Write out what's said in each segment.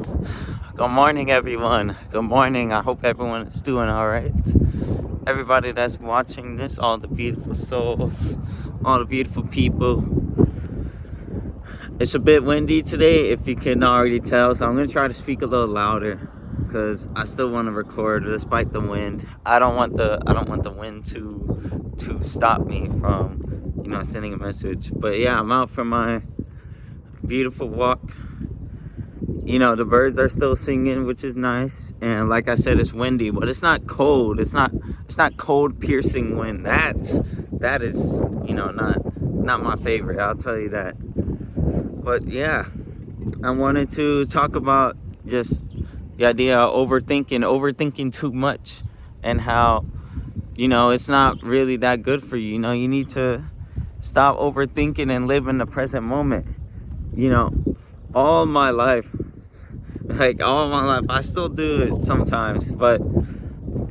Good morning, everyone. Good morning. I hope everyone is doing all right. Everybody that's watching this, all the beautiful souls, all the beautiful people. It's a bit windy today, if you can already tell, so I'm gonna try to speak a little louder because I still want to record despite the wind. I don't want the wind to stop me from sending a message. But yeah, I'm out for my beautiful walk. The birds are still singing, which is nice. And like I said, it's windy, but it's not cold. It's not cold, piercing wind. That is, not my favorite. I'll tell you that. But yeah, I wanted to talk about just the idea of overthinking too much, and how it's not really that good for you. You need to stop overthinking and live in the present moment. You know, all my life. Like all my life, I still do it sometimes, but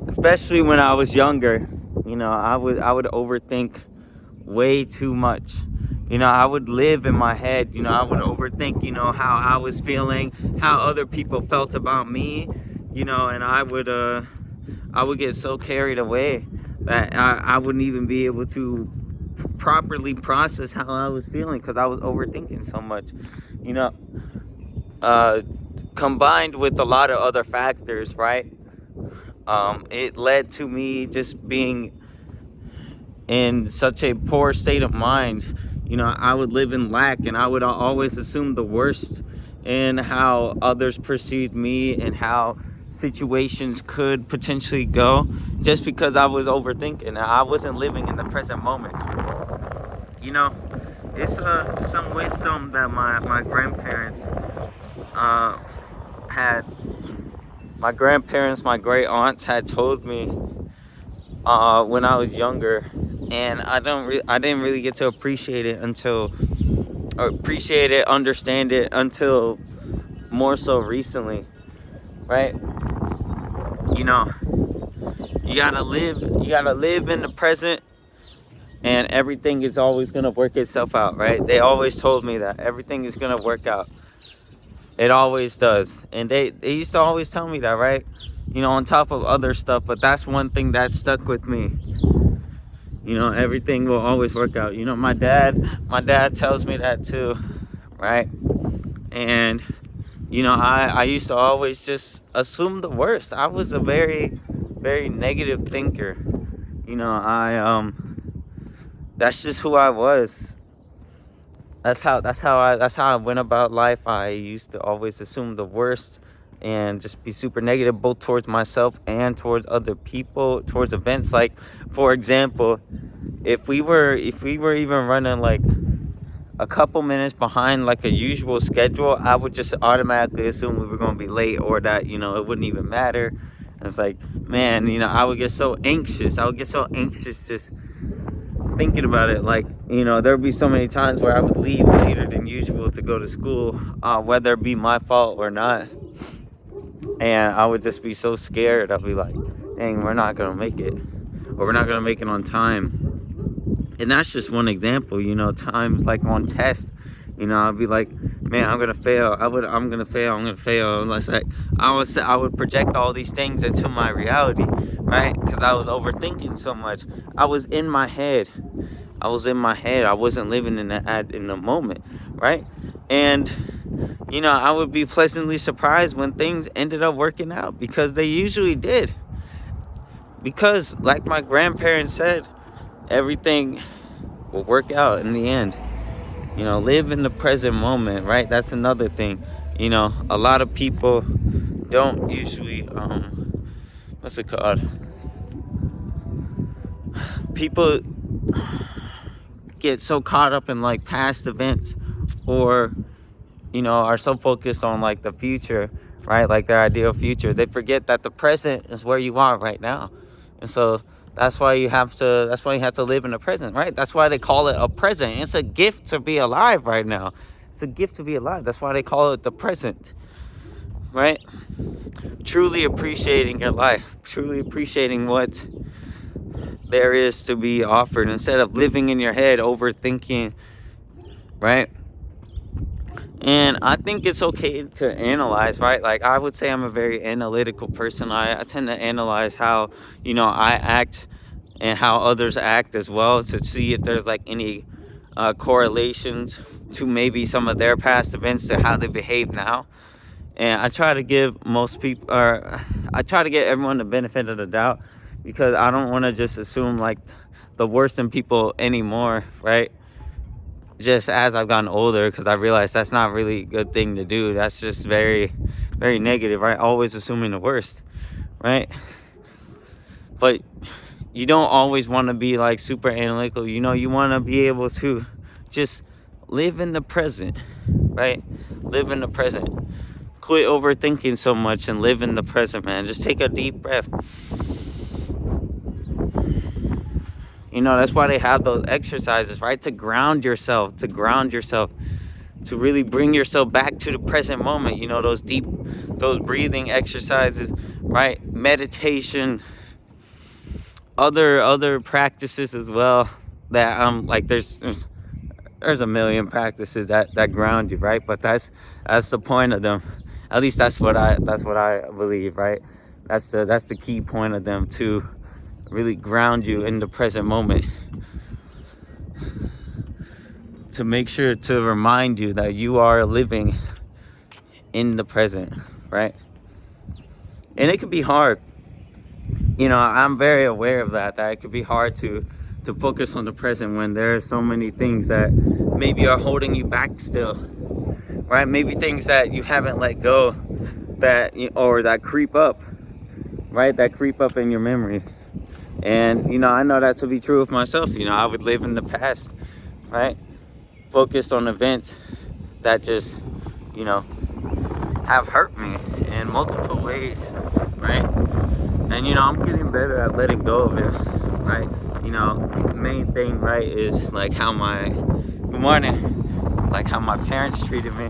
especially when I was younger, I would overthink way too much. I would live in my head. I would overthink, how I was feeling, how other people felt about me, and I would get so carried away that I wouldn't even be able to properly process how I was feeling because I was overthinking so much. You know, uh, Combined with a lot of other factors, right? It led to me just being in such a poor state of mind. I would live in lack, and I would always assume the worst in how others perceived me and how situations could potentially go, just because I was overthinking. I wasn't living in the present moment. You know, it's some wisdom that my grandparents uh, had. My grandparents, my great aunts had told me when I was younger, and I didn't really get to appreciate it, understand it until more so recently, right? You know, you gotta live in the present, and everything is always gonna work itself out, right? They always told me that everything is gonna work out. It always does, and they used to always tell me that, right? On top of other stuff, but that's one thing that stuck with me. Everything will always work out. My dad tells me that too, right? And I used to always just assume the worst. I was a very, very negative thinker. I that's just who I was. That's how I went about life. I used to always assume the worst and just be super negative, both towards myself and towards other people, towards events. Like, for example, if we were even running like a couple minutes behind like a usual schedule, I would just automatically assume we were going to be late, or that it wouldn't even matter. It's like, man, I would get so anxious just thinking about it. Like, there'd be so many times where I would leave later than usual to go to school, whether it be my fault or not, and I would just be so scared. I'd be like, dang, we're not gonna make it, or we're not gonna make it on time. And that's just one example. Times like on test, I'd be like, man, I'm gonna fail. I'm gonna fail. Unless I would project all these things into my reality, right? Because I was overthinking so much. I was in my head. I wasn't living in the moment, right? And I would be pleasantly surprised when things ended up working out, because they usually did. Because, like my grandparents said, everything will work out in the end. Live in the present moment, right? That's another thing. A lot of people don't usually what's it called? People get so caught up in like past events, or are so focused on like the future, right? Like their ideal future. They forget that the present is where you are right now. And so that's why you have to live in the present, right? That's why they call it a present. It's a gift to be alive right now. It's a gift to be alive. That's why they call it the present, right? Truly appreciating your life, truly appreciating what there is to be offered, instead of living in your head overthinking, right? And I think it's okay to analyze, right? Like, I would say I'm a very analytical person. I tend to analyze how, I act and how others act as well, to see if there's like any correlations to maybe some of their past events to how they behave now. And I try to give most people, or I try to get everyone the benefit of the doubt, because I don't want to just assume like the worst in people anymore, right? Just as I've gotten older, because I realized that's not really a good thing to do. That's just very, very negative, right? Always assuming the worst, right? But you don't always want to be like super analytical. You want to be able to just live in the present, right? Live in the present. Quit overthinking so much and live in the present, man. Just take a deep breath. That's why they have those exercises, right? To ground yourself, to really bring yourself back to the present moment. Those breathing exercises, right? Meditation, other practices as well, that like there's a million practices that ground you, right? But that's the point of them. At least that's what I believe, right? That's the key point of them, to really ground you in the present moment, to make sure to remind you that you are living in the present, right? And it could be hard. I'm very aware of that it could be hard to focus on the present when there are so many things that maybe are holding you back still, right? Maybe things that you haven't let go, or that creep up, right? That creep up in your memory. And I know that to be true of myself. I would live in the past, right? Focused on events that just have hurt me in multiple ways, right? And I'm getting better at letting go of it, right? Main thing, right, is like how good morning, like how my parents treated me,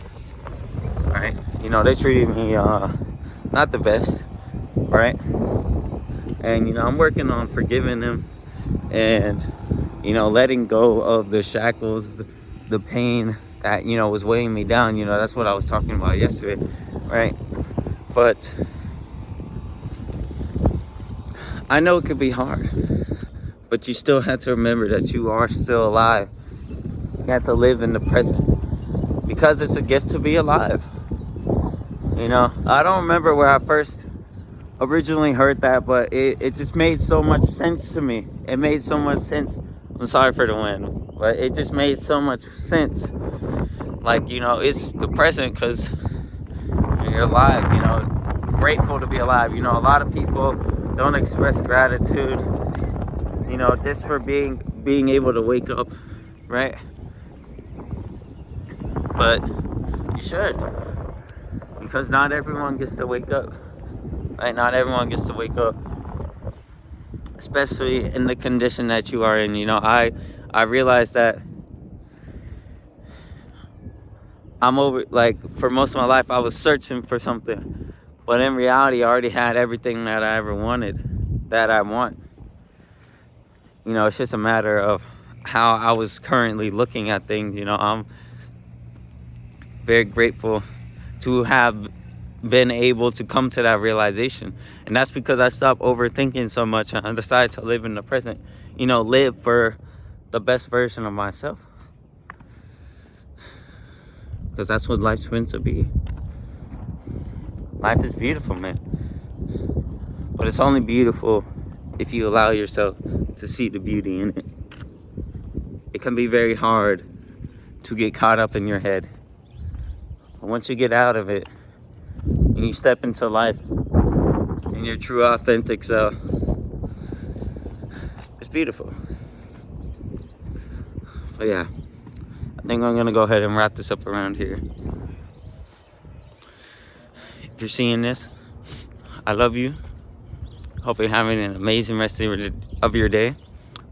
right? They treated me not the best, right? And I'm working on forgiving them, and letting go of the shackles, the pain that was weighing me down. That's what I was talking about yesterday, right? But I know it could be hard, but you still have to remember that you are still alive. You have to live in the present, because it's a gift to be alive. I don't remember where I first originally heard that, but it just made so much sense to me. It made so much sense. I'm sorry for the wind, but it just made so much sense. Like, it's the present because you're alive, grateful to be alive. A lot of people don't express gratitude, just for being able to wake up, right? But you should, because not everyone gets to wake up, right? Not everyone gets to wake up, especially in the condition that you are in. I realized that for most of my life, I was searching for something, but in reality, I already had everything that I ever wanted, that I want. It's just a matter of how I was currently looking at things. I'm very grateful to have been able to come to that realization, and that's because I stopped overthinking so much and I decided to live in the present. Live for the best version of myself, because that's what life's meant to be. Life is beautiful, man, but it's only beautiful if you allow yourself to see the beauty in it. It can be very hard to get caught up in your head, but once you get out of it and you step into life in your true authentic self, it's beautiful. But yeah, I think I'm gonna go ahead and wrap this up around here. If you're seeing this, I love you. Hope you're having an amazing rest of your day.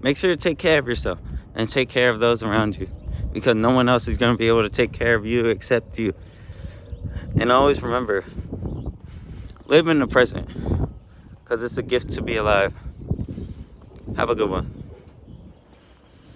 Make sure to take care of yourself and take care of those around you, because no one else is going to be able to take care of you except you. And always remember, live in the present, because it's a gift to be alive. Have a good one.